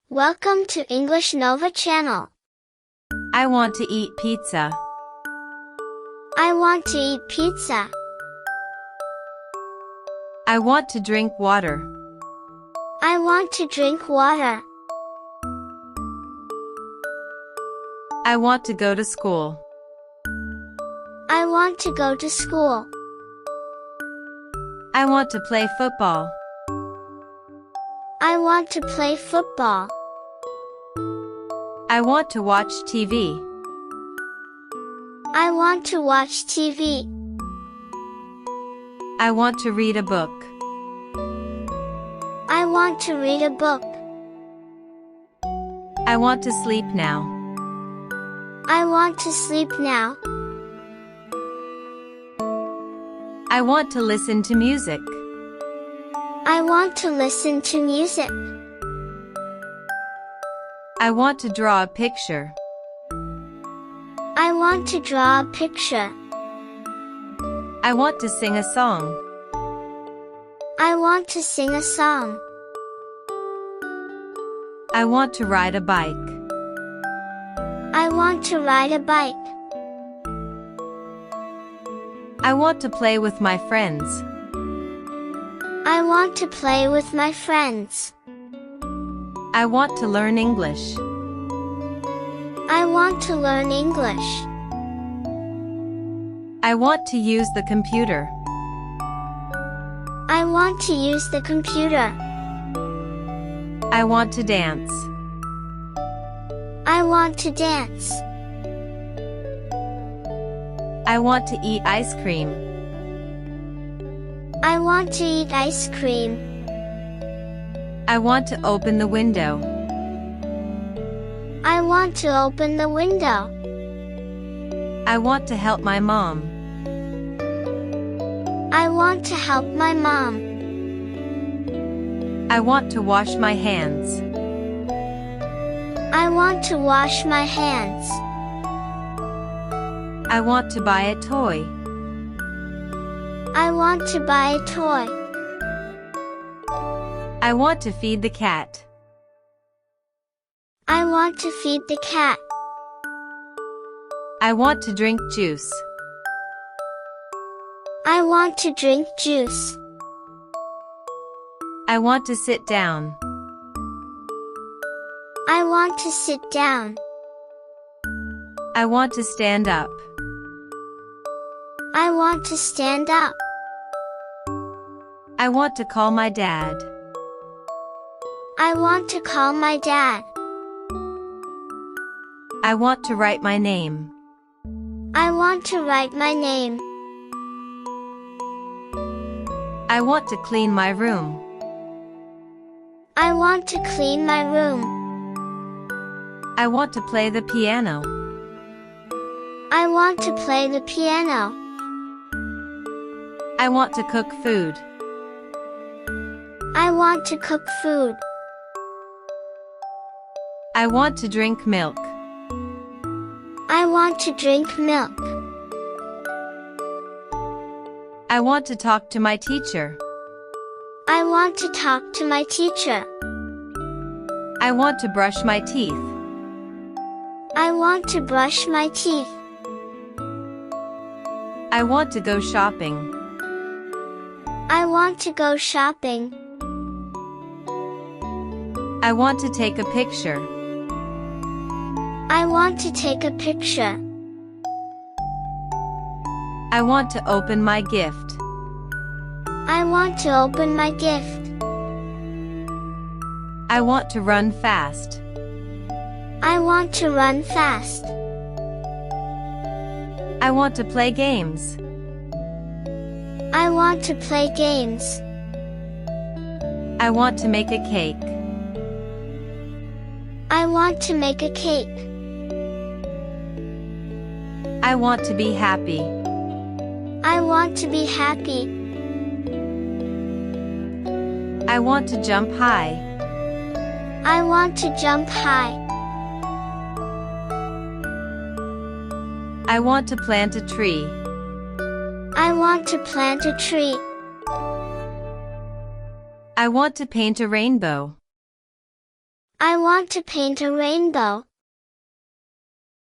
Welcome to EnglishNova Channel. I want to eat pizza. I want to eat pizza. I want to drink water. I want to drink water. I want to go to school. I want to go to school. I want to play football. I want to play football. I want to watch TV. I want to watch TV. I want to read a book. I want to read a book. I want to sleep now. I want to sleep now. I want to listen to music. I want to listen to music. I want to draw a picture. I want to draw a picture. I want to sing a song. I want to sing a song. I want to ride a bike. I want to ride a bike. I want to play with my friends. I want to play with my friends. I want to learn English. I want to learn English. I want to use the computer. I want to use the computer. I want to dance. I want to dance. I want to eat ice cream. I want to eat ice cream. I want to open the window. I want to open the window. I want to help my mom. I want to help my mom. I want to wash my hands. I want to wash my hands. I want to buy a toy. I want to buy a toy. I want to feed the cat. I want to feed the cat. I want to drink juice. I want to drink juice. I want to sit down. I want to sit down. I want to stand up. I want to stand up. I want to call my dad. I want to call my dad. I want to write my name. I want to write my name. I want to clean my room. I want to clean my room. I want to play the piano. I want to play the piano. I want to cook food. I want to cook food. I want to drink milk. I want to drink milk. I want to talk to my teacher. I want to talk to my teacher. I want to brush my teeth. I want to brush my teeth. I want to go shopping. I want to go shopping. I want to take a picture. I want to take a picture. I want to open my gift. I want to open my gift. I want to run fast. I want to run fast. I want to play games. I want to play games. I want to make a cake. I want to make a cake. I want to be happy. I want to be happy. I want to jump high. I want to jump high. I want to plant a tree. I want to plant a tree. I want to paint a rainbow. I want to paint a rainbow.